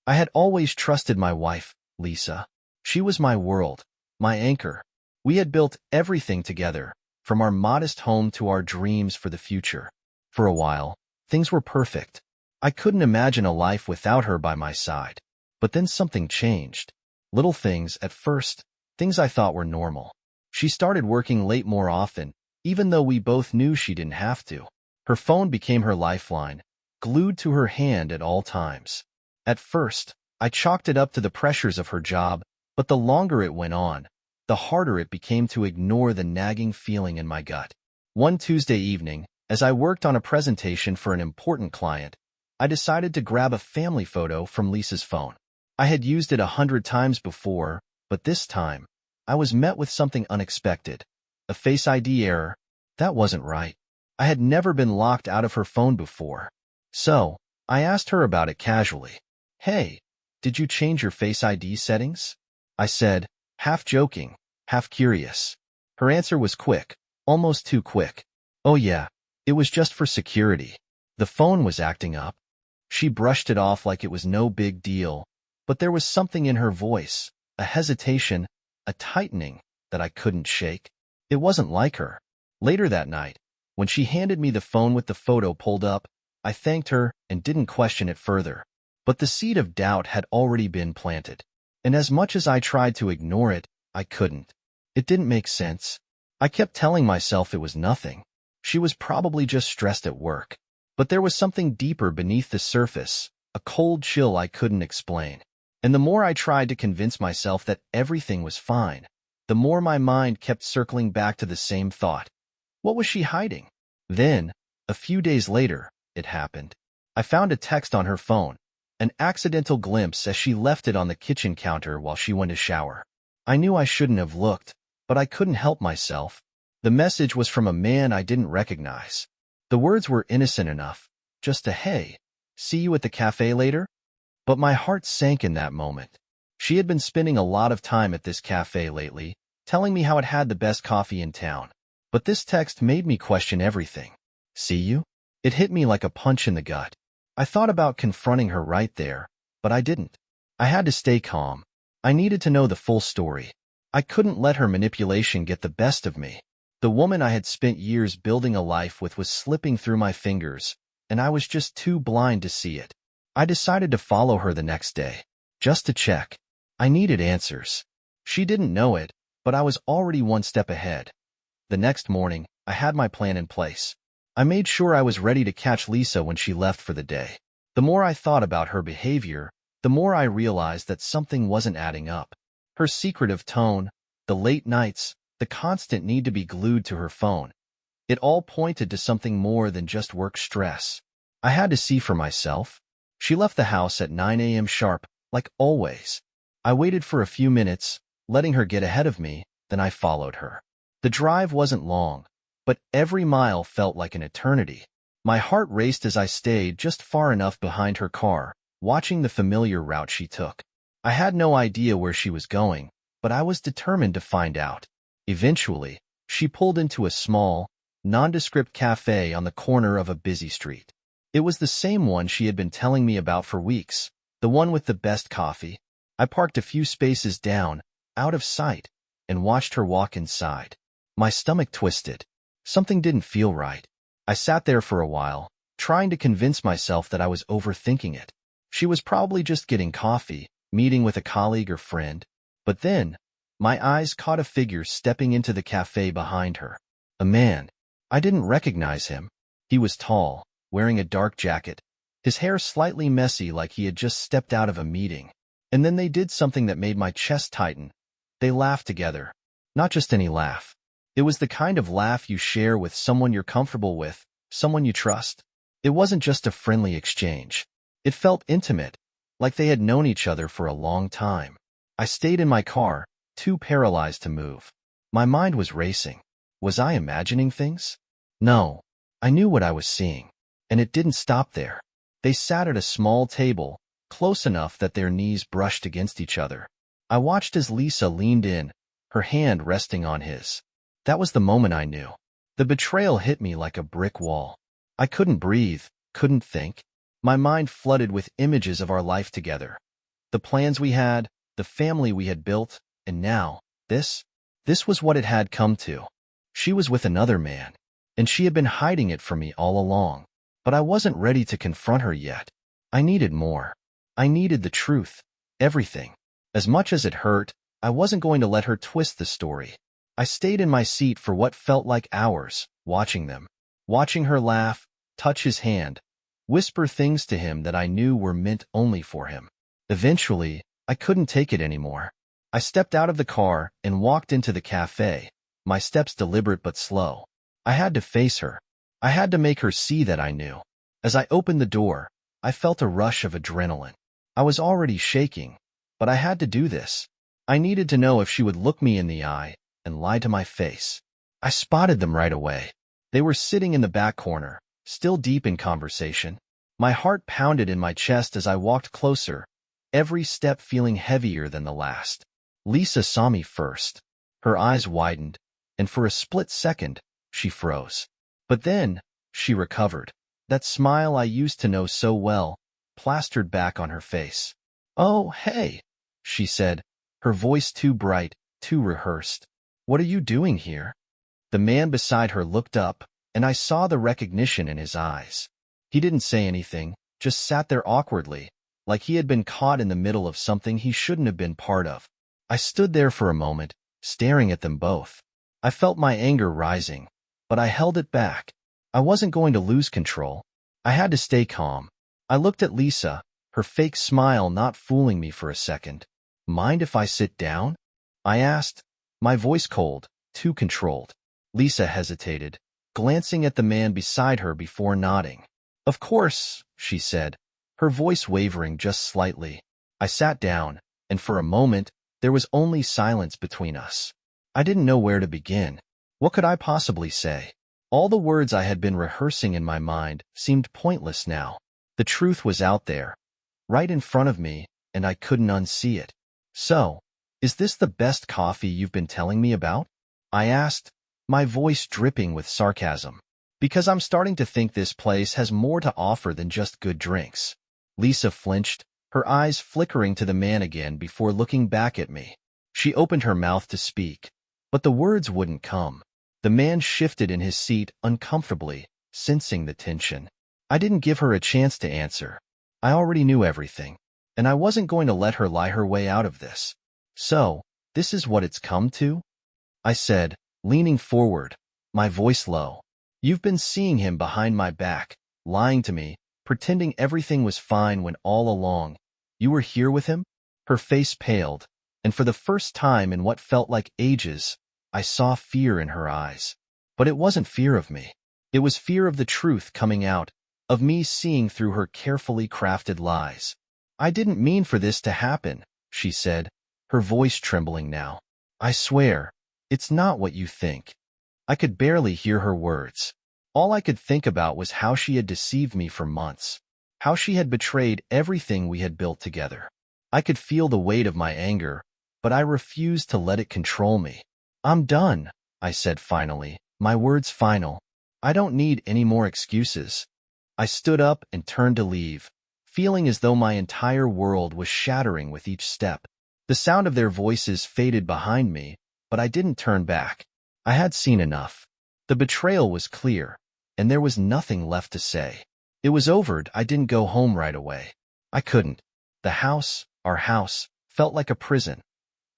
I had always trusted my wife, Lisa. She was my world, my anchor. We had built everything together, from our modest home to our dreams for the future. For a while, things were perfect. I couldn't imagine a life without her by my side. But then something changed. Little things at first, things I thought were normal. She started working late more often, even though we both knew she didn't have to. Her phone became her lifeline, glued to her hand at all times. At first, I chalked it up to the pressures of her job, but the longer it went on, the harder it became to ignore the nagging feeling in my gut. One Tuesday evening, as I worked on a presentation for an important client, I decided to grab a family photo from Lisa's phone. I had used it 100 times before, but this time, I was met with something unexpected. A Face ID error. That wasn't right. I had never been locked out of her phone before. So, I asked her about it casually. "Hey, did you change your Face ID settings?" I said, half joking, half curious. Her answer was quick, almost too quick. "Oh yeah, it was just for security. The phone was acting up." She brushed it off like it was no big deal, but there was something in her voice, a hesitation, a tightening, that I couldn't shake. It wasn't like her. Later that night, when she handed me the phone with the photo pulled up, I thanked her and didn't question it further. But the seed of doubt had already been planted. And as much as I tried to ignore it, I couldn't. It didn't make sense. I kept telling myself it was nothing. She was probably just stressed at work. But there was something deeper beneath the surface, a cold chill I couldn't explain. And the more I tried to convince myself that everything was fine, the more my mind kept circling back to the same thought. What was she hiding? Then, a few days later, it happened. I found a text on her phone, an accidental glimpse as she left it on the kitchen counter while she went to shower. I knew I shouldn't have looked, but I couldn't help myself. The message was from a man I didn't recognize. The words were innocent enough, just a "Hey, see you at the cafe later?" But my heart sank in that moment. She had been spending a lot of time at this cafe lately, telling me how it had the best coffee in town. But this text made me question everything. "See you?" It hit me like a punch in the gut. I thought about confronting her right there, but I didn't. I had to stay calm. I needed to know the full story. I couldn't let her manipulation get the best of me. The woman I had spent years building a life with was slipping through my fingers, and I was just too blind to see it. I decided to follow her the next day, just to check. I needed answers. She didn't know it, but I was already one step ahead. The next morning, I had my plan in place. I made sure I was ready to catch Lisa when she left for the day. The more I thought about her behavior, the more I realized that something wasn't adding up. Her secretive tone, the late nights, the constant need to be glued to her phone. It all pointed to something more than just work stress. I had to see for myself. She left the house at 9 a.m. sharp, like always. I waited for a few minutes, letting her get ahead of me, then I followed her. The drive wasn't long, but every mile felt like an eternity. My heart raced as I stayed just far enough behind her car, watching the familiar route she took. I had no idea where she was going, but I was determined to find out. Eventually, she pulled into a small, nondescript cafe on the corner of a busy street. It was the same one she had been telling me about for weeks, the one with the best coffee. I parked a few spaces down, out of sight, and watched her walk inside. My stomach twisted. Something didn't feel right. I sat there for a while, trying to convince myself that I was overthinking it. She was probably just getting coffee, meeting with a colleague or friend. But then, my eyes caught a figure stepping into the cafe behind her. A man. I didn't recognize him. He was tall, wearing a dark jacket, his hair slightly messy like he had just stepped out of a meeting. And then they did something that made my chest tighten. They laughed together. Not just any laugh. It was the kind of laugh you share with someone you're comfortable with, someone you trust. It wasn't just a friendly exchange. It felt intimate, like they had known each other for a long time. I stayed in my car, too paralyzed to move. My mind was racing. Was I imagining things? No. I knew what I was seeing. And it didn't stop there. They sat at a small table, close enough that their knees brushed against each other. I watched as Lisa leaned in, her hand resting on his. That was the moment I knew. The betrayal hit me like a brick wall. I couldn't breathe, couldn't think. My mind flooded with images of our life together. The plans we had, the family we had built, and now, this? This was what it had come to. She was with another man, and she had been hiding it from me all along. But I wasn't ready to confront her yet. I needed more. I needed the truth, everything. As much as it hurt, I wasn't going to let her twist the story. I stayed in my seat for what felt like hours, watching them. Watching her laugh, touch his hand, whisper things to him that I knew were meant only for him. Eventually, I couldn't take it anymore. I stepped out of the car and walked into the cafe, my steps deliberate but slow. I had to face her. I had to make her see that I knew. As I opened the door, I felt a rush of adrenaline. I was already shaking, but I had to do this. I needed to know if she would look me in the eye and lie to my face. I spotted them right away. They were sitting in the back corner, still deep in conversation. My heart pounded in my chest as I walked closer, every step feeling heavier than the last. Lisa saw me first. Her eyes widened, and for a split second, she froze. But then, she recovered. That smile I used to know so well, plastered back on her face. "Oh, hey," she said, her voice too bright, too rehearsed. "What are you doing here?" The man beside her looked up, and I saw the recognition in his eyes. He didn't say anything, just sat there awkwardly, like he had been caught in the middle of something he shouldn't have been part of. I stood there for a moment, staring at them both. I felt my anger rising, but I held it back. I wasn't going to lose control. I had to stay calm. I looked at Lisa, her fake smile not fooling me for a second. "Mind if I sit down?" I asked, my voice cold, too controlled. Lisa hesitated, glancing at the man beside her before nodding. "Of course," she said, her voice wavering just slightly. I sat down, and for a moment, there was only silence between us. I didn't know where to begin. What could I possibly say? All the words I had been rehearsing in my mind seemed pointless now. The truth was out there, right in front of me, and I couldn't unsee it. "So, is this the best coffee you've been telling me about?" I asked, my voice dripping with sarcasm. "Because I'm starting to think this place has more to offer than just good drinks." Lisa flinched, her eyes flickering to the man again before looking back at me. She opened her mouth to speak, but the words wouldn't come. The man shifted in his seat uncomfortably, sensing the tension. I didn't give her a chance to answer. I already knew everything, and I wasn't going to let her lie her way out of this. "So, this is what it's come to?" I said, leaning forward, my voice low. "You've been seeing him behind my back, lying to me, pretending everything was fine when all along, you were here with him?" Her face paled, and for the first time in what felt like ages, I saw fear in her eyes. But it wasn't fear of me. It was fear of the truth coming out, of me seeing through her carefully crafted lies. "I didn't mean for this to happen," she said, her voice trembling now. "I swear, it's not what you think." I could barely hear her words. All I could think about was how she had deceived me for months, how she had betrayed everything we had built together. I could feel the weight of my anger, but I refused to let it control me. "I'm done," I said finally, my words final. "I don't need any more excuses." I stood up and turned to leave, feeling as though my entire world was shattering with each step. The sound of their voices faded behind me, but I didn't turn back. I had seen enough. The betrayal was clear, and there was nothing left to say. It was over. I didn't go home right away. I couldn't. The house, our house, felt like a prison.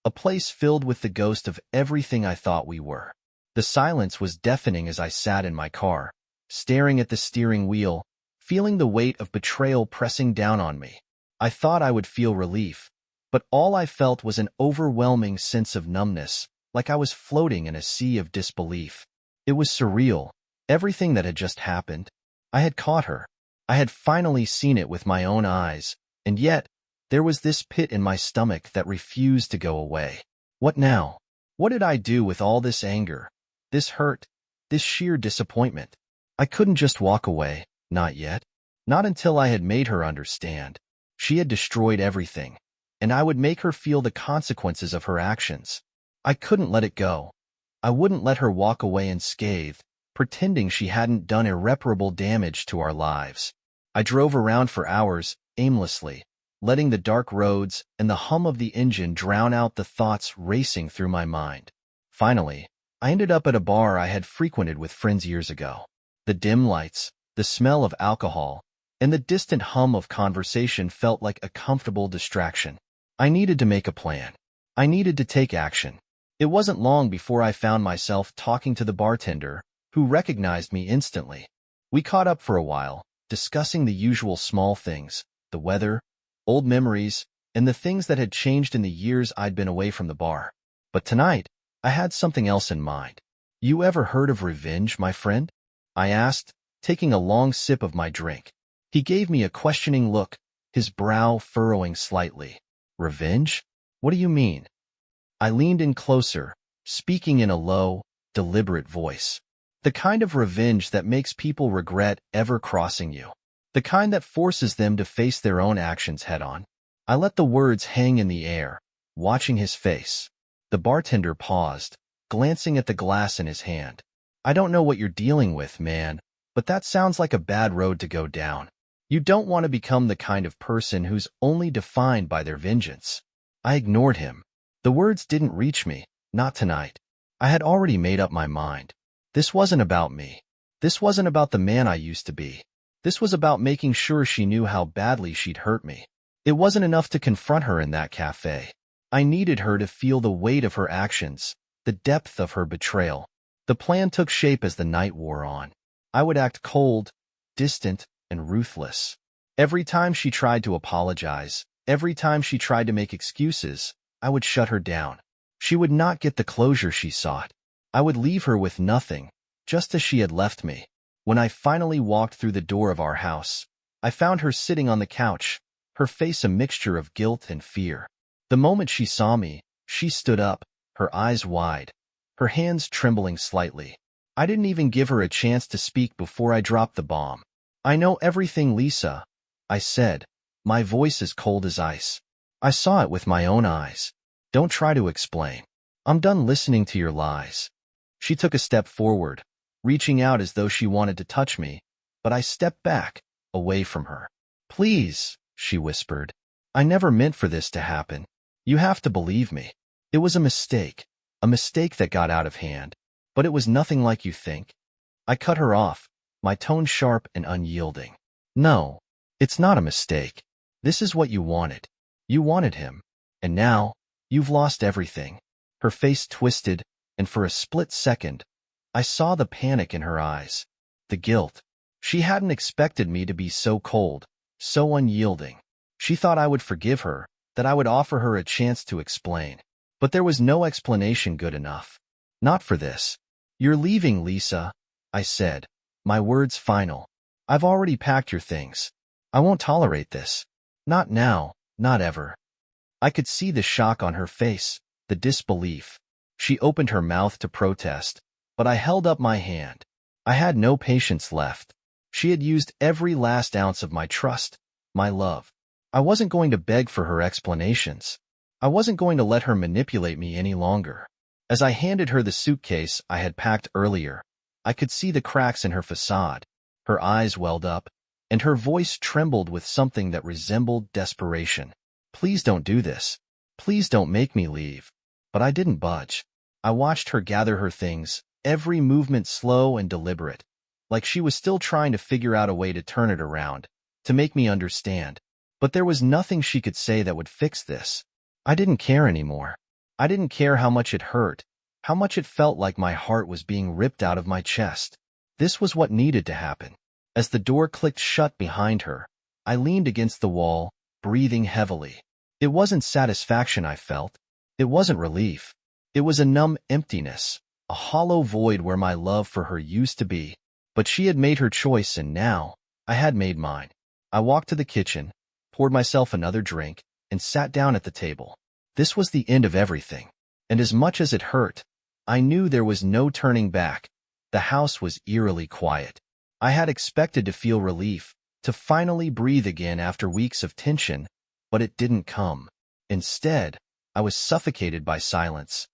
A place filled with the ghost of everything I thought we were. The silence was deafening as I sat in my car, staring at the steering wheel, feeling the weight of betrayal pressing down on me. I thought I would feel relief, but all I felt was an overwhelming sense of numbness, like I was floating in a sea of disbelief. It was surreal, everything that had just happened. I had caught her. I had finally seen it with my own eyes, and yet, there was this pit in my stomach that refused to go away. What now? What did I do with all this anger, this hurt, this sheer disappointment? I couldn't just walk away, not yet. Not until I had made her understand. She had destroyed everything, and I would make her feel the consequences of her actions. I couldn't let it go. I wouldn't let her walk away unscathed, pretending she hadn't done irreparable damage to our lives. I drove around for hours, aimlessly, letting the dark roads and the hum of the engine drown out the thoughts racing through my mind. Finally, I ended up at a bar I had frequented with friends years ago. The dim lights, the smell of alcohol, and the distant hum of conversation felt like a comfortable distraction. I needed to make a plan. I needed to take action. It wasn't long before I found myself talking to the bartender, who recognized me instantly. We caught up for a while, discussing the usual small things, the weather, old memories, and the things that had changed in the years I'd been away from the bar. But tonight, I had something else in mind. You ever heard of revenge, my friend? I asked, taking a long sip of my drink. He gave me a questioning look, his brow furrowing slightly. Revenge? What do you mean? I leaned in closer, speaking in a low, deliberate voice. The kind of revenge that makes people regret ever crossing you. The kind that forces them to face their own actions head-on. I let the words hang in the air, watching his face. The bartender paused, glancing at the glass in his hand. I don't know what you're dealing with, man, but that sounds like a bad road to go down. You don't want to become the kind of person who's only defined by their vengeance. I ignored him. The words didn't reach me, not tonight. I had already made up my mind. This wasn't about me. This wasn't about the man I used to be. This was about making sure she knew how badly she'd hurt me. It wasn't enough to confront her in that cafe. I needed her to feel the weight of her actions, the depth of her betrayal. The plan took shape as the night wore on. I would act cold, distant, and ruthless. Every time she tried to apologize, every time she tried to make excuses, I would shut her down. She would not get the closure she sought. I would leave her with nothing, just as she had left me. When I finally walked through the door of our house, I found her sitting on the couch, her face a mixture of guilt and fear. The moment she saw me, she stood up, her eyes wide, her hands trembling slightly. I didn't even give her a chance to speak before I dropped the bomb. I know everything, Lisa, I said, my voice as cold as ice. I saw it with my own eyes. Don't try to explain. I'm done listening to your lies. She took a step forward, reaching out as though she wanted to touch me, but I stepped back, away from her. Please, she whispered. I never meant for this to happen. You have to believe me. It was a mistake that got out of hand, but it was nothing like you think. I cut her off, my tone sharp and unyielding. No, it's not a mistake. This is what you wanted. You wanted him, and now, you've lost everything. Her face twisted, and for a split second, I saw the panic in her eyes, the guilt. She hadn't expected me to be so cold, so unyielding. She thought I would forgive her, that I would offer her a chance to explain. But there was no explanation good enough. Not for this. You're leaving, Lisa, I said, my words final. I've already packed your things. I won't tolerate this. Not now, not ever. I could see the shock on her face, the disbelief. She opened her mouth to protest, but I held up my hand. I had no patience left. She had used every last ounce of my trust, my love. I wasn't going to beg for her explanations. I wasn't going to let her manipulate me any longer. As I handed her the suitcase I had packed earlier, I could see the cracks in her facade. Her eyes welled up, and her voice trembled with something that resembled desperation. Please don't do this. Please don't make me leave. But I didn't budge. I watched her gather her things, every movement slow and deliberate, like she was still trying to figure out a way to turn it around, to make me understand. But there was nothing she could say that would fix this. I didn't care anymore. I didn't care how much it hurt, how much it felt like my heart was being ripped out of my chest. This was what needed to happen. As the door clicked shut behind her, I leaned against the wall, breathing heavily. It wasn't satisfaction I felt. It wasn't relief. It was a numb emptiness, a hollow void where my love for her used to be. But she had made her choice, and now I had made mine. I walked to the kitchen, poured myself another drink, and sat down at the table. This was the end of everything. And as much as it hurt, I knew there was no turning back. The house was eerily quiet. I had expected to feel relief, to finally breathe again after weeks of tension, but it didn't come. Instead, I was suffocated by silence.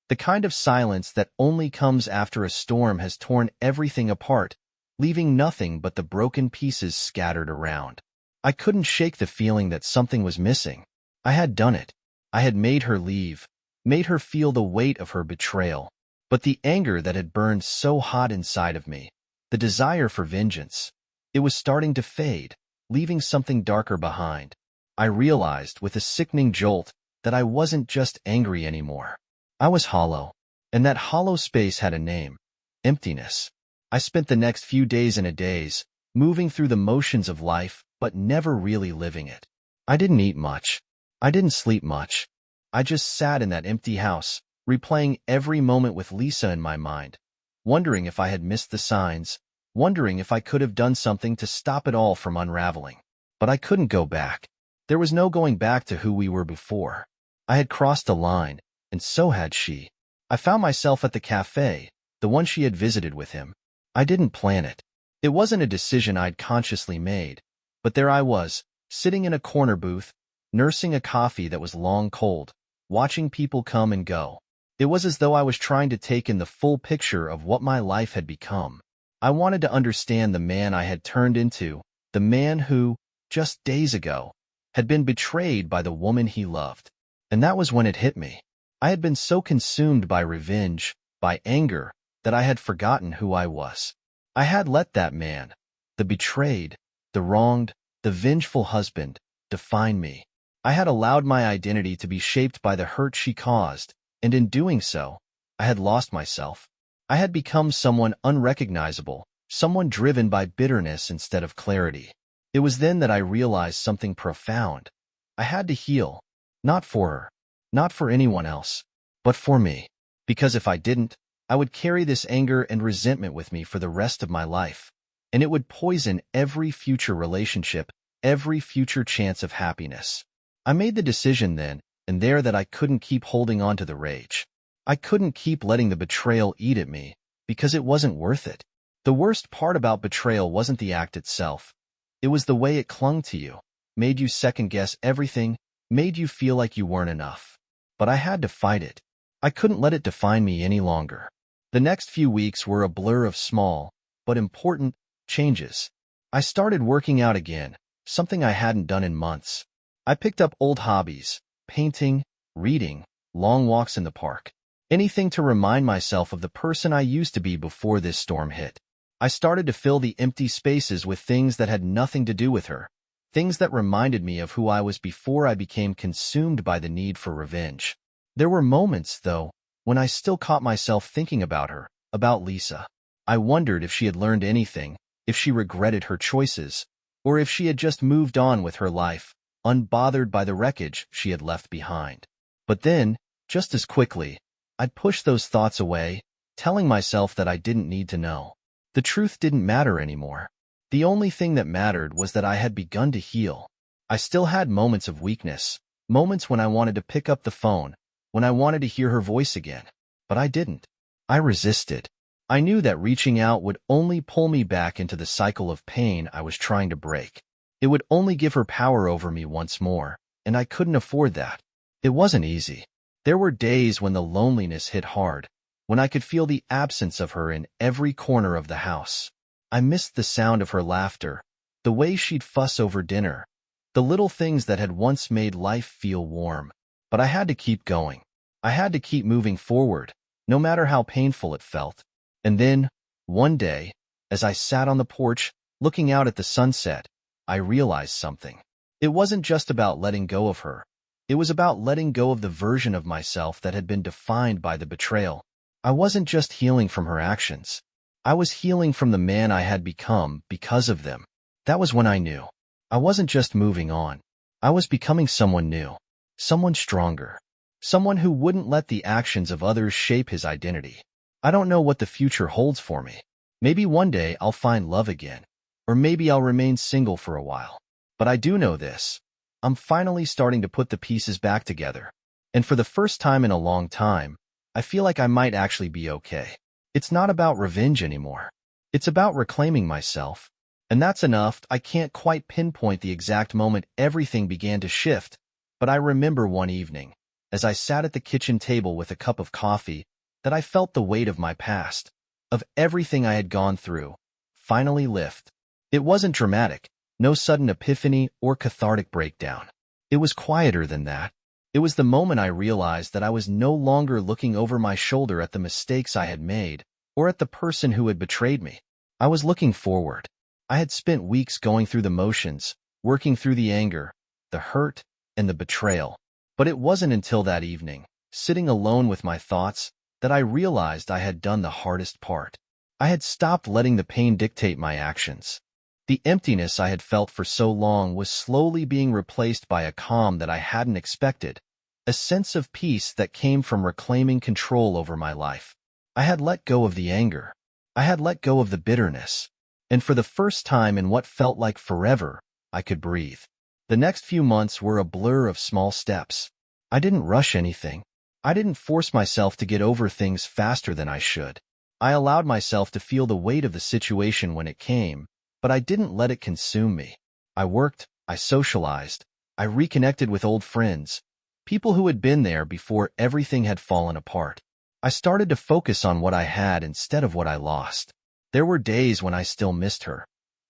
The kind of silence that only comes after a storm has torn everything apart, leaving nothing but the broken pieces scattered around. I couldn't shake the feeling that something was missing. I had done it. I had made her leave, made her feel the weight of her betrayal. But the anger that had burned so hot inside of me, the desire for vengeance, it was starting to fade, leaving something darker behind. I realized with a sickening jolt that I wasn't just angry anymore. I was hollow, and that hollow space had a name: emptiness. I spent the next few days and a days moving through the motions of life, but never really living it. I didn't eat much. I didn't sleep much. I just sat in that empty house, replaying every moment with Lisa in my mind, wondering if I had missed the signs, wondering if I could have done something to stop it all from unraveling. But I couldn't go back. There was no going back to who we were before. I had crossed a line, and so had she. I found myself at the cafe, the one she had visited with him. I didn't plan it. It wasn't a decision I'd consciously made, but there I was, sitting in a corner booth, nursing a coffee that was long cold, watching people come and go. It was as though I was trying to take in the full picture of what my life had become. I wanted to understand the man I had turned into, the man who, just days ago, had been betrayed by the woman he loved. And that was when it hit me. I had been so consumed by revenge, by anger, that I had forgotten who I was. I had let that man, the betrayed, the wronged, the vengeful husband, define me. I had allowed my identity to be shaped by the hurt she caused, and in doing so, I had lost myself. I had become someone unrecognizable, someone driven by bitterness instead of clarity. It was then that I realized something profound. I had to heal, not for her, not for anyone else, but for me. Because if I didn't, I would carry this anger and resentment with me for the rest of my life, and it would poison every future relationship, every future chance of happiness. I made the decision then and there that I couldn't keep holding on to the rage. I couldn't keep letting the betrayal eat at me, because it wasn't worth it. The worst part about betrayal wasn't the act itself. It was the way it clung to you, made you second-guess everything, made you feel like you weren't enough. But I had to fight it. I couldn't let it define me any longer. The next few weeks were a blur of small, but important, changes. I started working out again, something I hadn't done in months. I picked up old hobbies, painting, reading, long walks in the park. Anything to remind myself of the person I used to be before this storm hit. I started to fill the empty spaces with things that had nothing to do with her, things that reminded me of who I was before I became consumed by the need for revenge. There were moments, though, when I still caught myself thinking about her, about Lisa. I wondered if she had learned anything, if she regretted her choices, or if she had just moved on with her life, unbothered by the wreckage she had left behind. But then, just as quickly, I'd push those thoughts away, telling myself that I didn't need to know. The truth didn't matter anymore. The only thing that mattered was that I had begun to heal. I still had moments of weakness, moments when I wanted to pick up the phone, when I wanted to hear her voice again. But I didn't. I resisted. I knew that reaching out would only pull me back into the cycle of pain I was trying to break. It would only give her power over me once more, and I couldn't afford that. It wasn't easy. There were days when the loneliness hit hard, when I could feel the absence of her in every corner of the house. I missed the sound of her laughter, the way she'd fuss over dinner, the little things that had once made life feel warm. But I had to keep going. I had to keep moving forward, no matter how painful it felt. And then, one day, as I sat on the porch, looking out at the sunset, I realized something. It wasn't just about letting go of her. It was about letting go of the version of myself that had been defined by the betrayal. I wasn't just healing from her actions. I was healing from the man I had become because of them. That was when I knew. I wasn't just moving on. I was becoming someone new, someone stronger, someone who wouldn't let the actions of others shape his identity. I don't know what the future holds for me. Maybe one day I'll find love again, or maybe I'll remain single for a while. But I do know this. I'm finally starting to put the pieces back together. And for the first time in a long time, I feel like I might actually be okay. It's not about revenge anymore. It's about reclaiming myself. And that's enough. I can't quite pinpoint the exact moment everything began to shift, but I remember one evening, as I sat at the kitchen table with a cup of coffee, that I felt the weight of my past, of everything I had gone through, finally lift. It wasn't dramatic. No sudden epiphany or cathartic breakdown. It was quieter than that. It was the moment I realized that I was no longer looking over my shoulder at the mistakes I had made or at the person who had betrayed me. I was looking forward. I had spent weeks going through the motions, working through the anger, the hurt, and the betrayal. But it wasn't until that evening, sitting alone with my thoughts, that I realized I had done the hardest part. I had stopped letting the pain dictate my actions. The emptiness I had felt for so long was slowly being replaced by a calm that I hadn't expected, a sense of peace that came from reclaiming control over my life. I had let go of the anger. I had let go of the bitterness. And for the first time in what felt like forever, I could breathe. The next few months were a blur of small steps. I didn't rush anything. I didn't force myself to get over things faster than I should. I allowed myself to feel the weight of the situation when it came, but I didn't let it consume me. I worked, I socialized, I reconnected with old friends, people who had been there before everything had fallen apart. I started to focus on what I had instead of what I lost. There were days when I still missed her,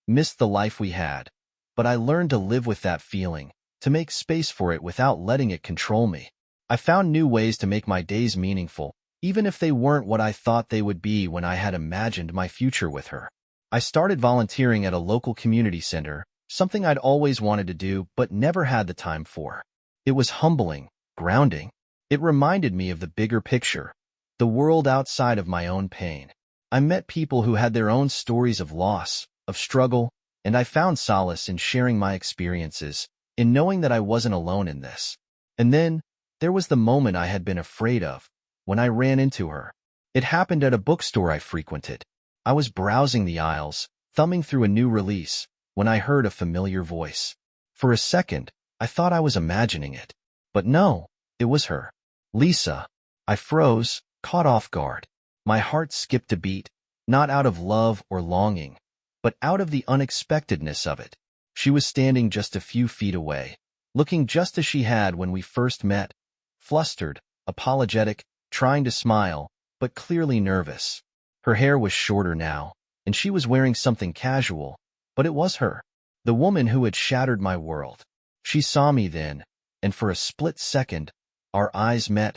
missed the life we had, but I learned to live with that feeling, to make space for it without letting it control me. I found new ways to make my days meaningful, even if they weren't what I thought they would be when I had imagined my future with her. I started volunteering at a local community center, something I'd always wanted to do but never had the time for. It was humbling, grounding. It reminded me of the bigger picture, the world outside of my own pain. I met people who had their own stories of loss, of struggle, and I found solace in sharing my experiences, in knowing that I wasn't alone in this. And then, there was the moment I had been afraid of, when I ran into her. It happened at a bookstore I frequented. I was browsing the aisles, thumbing through a new release, when I heard a familiar voice. For a second, I thought I was imagining it. But no, it was her. Lisa. I froze, caught off guard. My heart skipped a beat, not out of love or longing, but out of the unexpectedness of it. She was standing just a few feet away, looking just as she had when we first met, flustered, apologetic, trying to smile, but clearly nervous. Her hair was shorter now, and she was wearing something casual, but it was her, the woman who had shattered my world. She saw me then, and for a split second, our eyes met,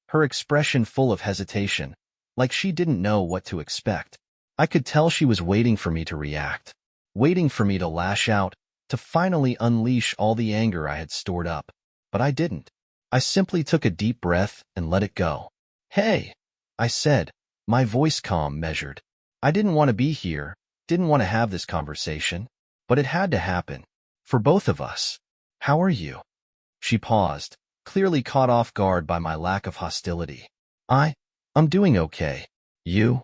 her expression full of hesitation, like she didn't know what to expect. I could tell she was waiting for me to react, waiting for me to lash out, to finally unleash all the anger I had stored up. But I didn't. I simply took a deep breath and let it go. "Hey," I said, my voice calm, measured. I didn't want to be here, didn't want to have this conversation, but it had to happen. For both of us. "How are you?" She paused, clearly caught off guard by my lack of hostility. I'm doing okay. You?"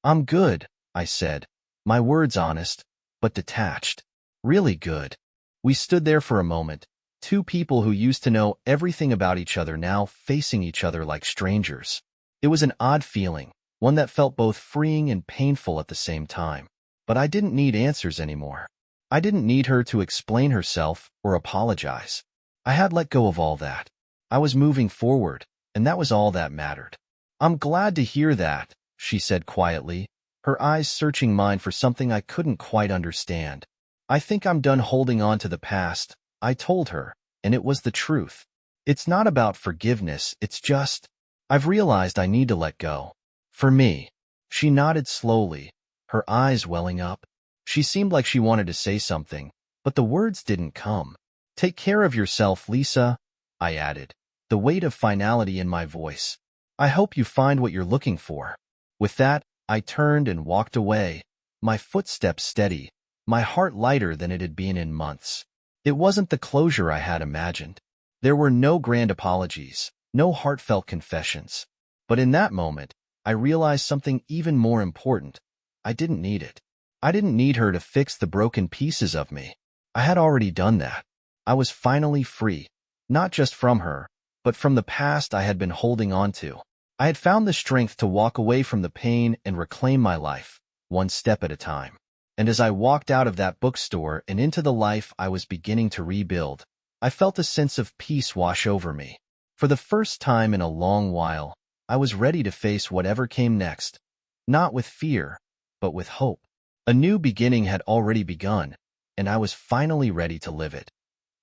"I'm good," I said, my words honest, but detached. "Really good." We stood there for a moment, two people who used to know everything about each other now facing each other like strangers. It was an odd feeling, one that felt both freeing and painful at the same time. But I didn't need answers anymore. I didn't need her to explain herself or apologize. I had let go of all that. I was moving forward, and that was all that mattered. "I'm glad to hear that," she said quietly, her eyes searching mine for something I couldn't quite understand. "I think I'm done holding on to the past," I told her, and it was the truth. It's not about forgiveness, it's just, I've realized I need to let go. For me. She nodded slowly, her eyes welling up. She seemed like she wanted to say something, but the words didn't come. "Take care of yourself, Lisa," I added, the weight of finality in my voice. "I hope you find what you're looking for." With that, I turned and walked away, my footsteps steady, my heart lighter than it had been in months. It wasn't the closure I had imagined. There were no grand apologies, no heartfelt confessions. But in that moment, I realized something even more important. I didn't need it. I didn't need her to fix the broken pieces of me. I had already done that. I was finally free, not just from her, but from the past I had been holding on to. I had found the strength to walk away from the pain and reclaim my life, one step at a time. And as I walked out of that bookstore and into the life I was beginning to rebuild, I felt a sense of peace wash over me. For the first time in a long while, I was ready to face whatever came next, not with fear, but with hope. A new beginning had already begun, and I was finally ready to live it.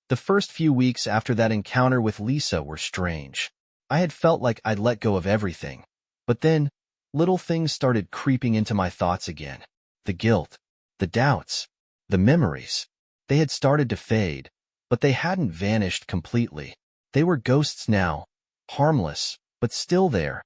The first few weeks after that encounter with Lisa were strange. I had felt like I'd let go of everything, but then little things started creeping into my thoughts again. The guilt, the doubts, the memories. They had started to fade, but they hadn't vanished completely. They were ghosts now, harmless, but still there,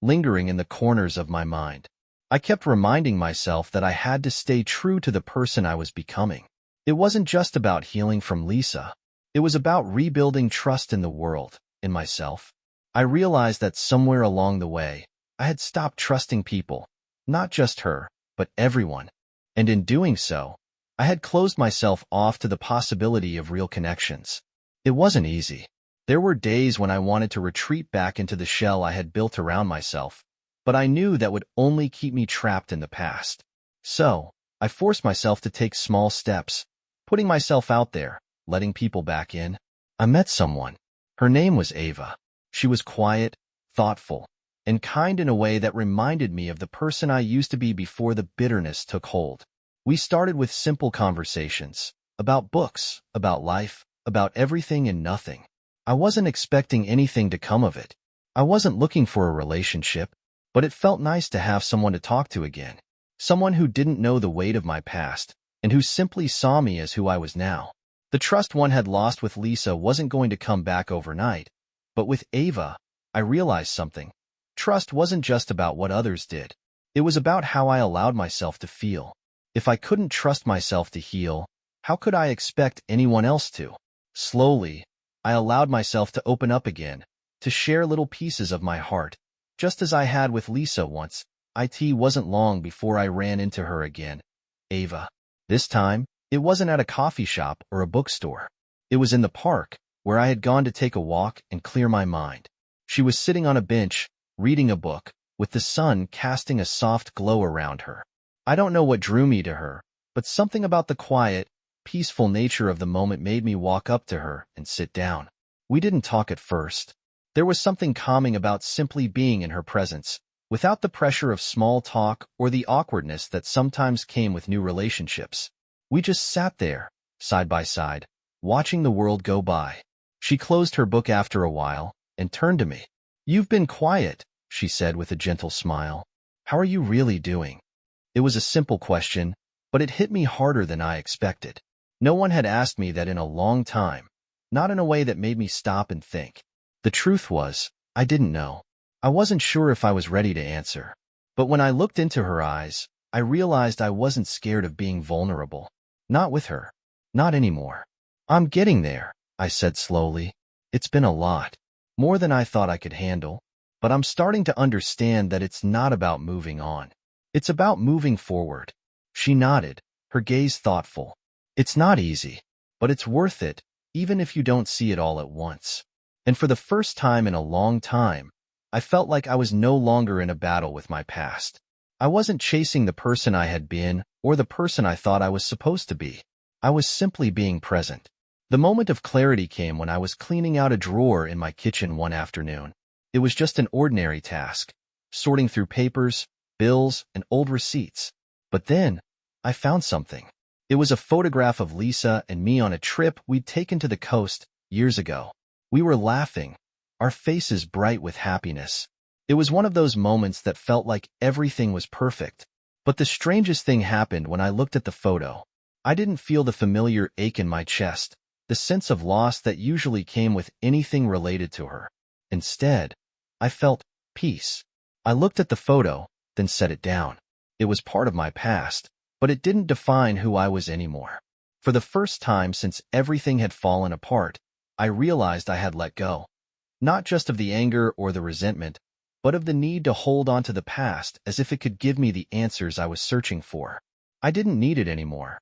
lingering in the corners of my mind. I kept reminding myself that I had to stay true to the person I was becoming. It wasn't just about healing from Lisa. It was about rebuilding trust in the world, in myself. I realized that somewhere along the way, I had stopped trusting people, not just her, but everyone. And in doing so, I had closed myself off to the possibility of real connections. It wasn't easy. There were days when I wanted to retreat back into the shell I had built around myself, but I knew that would only keep me trapped in the past. So, I forced myself to take small steps, putting myself out there, letting people back in. I met someone. Her name was Ava. She was quiet, thoughtful, and kind in a way that reminded me of the person I used to be before the bitterness took hold. We started with simple conversations, about books, about life, about everything and nothing. I wasn't expecting anything to come of it. I wasn't looking for a relationship, but it felt nice to have someone to talk to again. Someone who didn't know the weight of my past, and who simply saw me as who I was now. The trust one had lost with Lisa wasn't going to come back overnight, but with Ava, I realized something. Trust wasn't just about what others did. It was about how I allowed myself to feel. If I couldn't trust myself to heal, how could I expect anyone else to? Slowly, I allowed myself to open up again, to share little pieces of my heart, just as I had with Lisa once. It wasn't long before I ran into her again. Ava. This time, it wasn't at a coffee shop or a bookstore. It was in the park, where I had gone to take a walk and clear my mind. She was sitting on a bench, reading a book, with the sun casting a soft glow around her. I don't know what drew me to her, but something about the quiet, peaceful nature of the moment made me walk up to her and sit down. We didn't talk at first. There was something calming about simply being in her presence, without the pressure of small talk or the awkwardness that sometimes came with new relationships. We just sat there, side by side, watching the world go by. She closed her book after a while and turned to me. "You've been quiet," she said with a gentle smile. "How are you really doing?" It was a simple question, but it hit me harder than I expected. No one had asked me that in a long time, not in a way that made me stop and think. The truth was, I didn't know. I wasn't sure if I was ready to answer. But when I looked into her eyes, I realized I wasn't scared of being vulnerable. Not with her. Not anymore. "I'm getting there," I said slowly. "It's been a lot. More than I thought I could handle. But I'm starting to understand that it's not about moving on. It's about moving forward." She nodded, her gaze thoughtful. "It's not easy, but it's worth it, even if you don't see it all at once." And for the first time in a long time, I felt like I was no longer in a battle with my past. I wasn't chasing the person I had been or the person I thought I was supposed to be. I was simply being present. The moment of clarity came when I was cleaning out a drawer in my kitchen one afternoon. It was just an ordinary task, sorting through papers, bills, and old receipts. But then, I found something. It was a photograph of Lisa and me on a trip we'd taken to the coast years ago. We were laughing, our faces bright with happiness. It was one of those moments that felt like everything was perfect. But the strangest thing happened when I looked at the photo. I didn't feel the familiar ache in my chest, the sense of loss that usually came with anything related to her. Instead, I felt peace. I looked at the photo, then set it down. It was part of my past, but it didn't define who I was anymore. For the first time since everything had fallen apart, I realized I had let go. Not just of the anger or the resentment, but of the need to hold on to the past as if it could give me the answers I was searching for. I didn't need it anymore.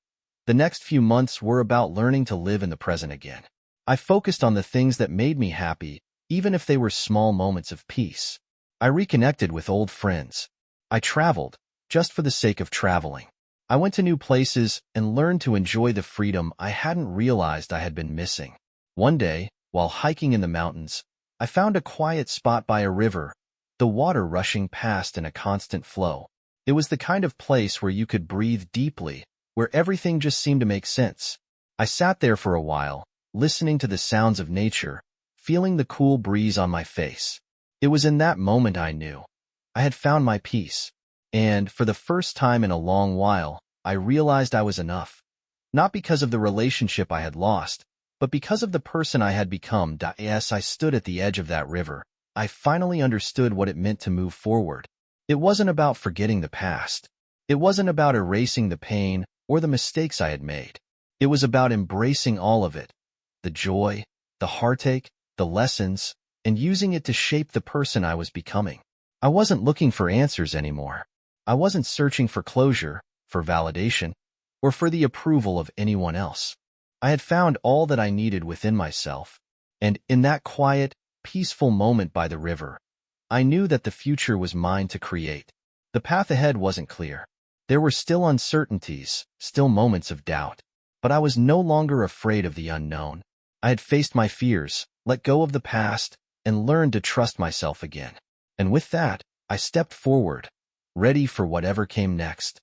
The next few months were about learning to live in the present again. I focused on the things that made me happy, even if they were small moments of peace. I reconnected with old friends. I traveled, just for the sake of traveling. I went to new places and learned to enjoy the freedom I hadn't realized I had been missing. One day, while hiking in the mountains, I found a quiet spot by a river, the water rushing past in a constant flow. It was the kind of place where you could breathe deeply, where everything just seemed to make sense. I sat there for a while, listening to the sounds of nature, feeling the cool breeze on my face. It was in that moment I knew I had found my peace, and for the first time in a long while, I realized I was enough. Not because of the relationship I had lost, but because of the person I had become. As I stood at the edge of that river, I finally understood what it meant to move forward. It wasn't about forgetting the past. It wasn't about erasing the pain or the mistakes I had made. It was about embracing all of it, the joy, the heartache, the lessons, and using it to shape the person I was becoming. I wasn't looking for answers anymore. I wasn't searching for closure, for validation, or for the approval of anyone else. I had found all that I needed within myself, and in that quiet, peaceful moment by the river, I knew that the future was mine to create. The path ahead wasn't clear. There were still uncertainties, still moments of doubt, but I was no longer afraid of the unknown. I had faced my fears, let go of the past, and learned to trust myself again. And with that, I stepped forward, ready for whatever came next.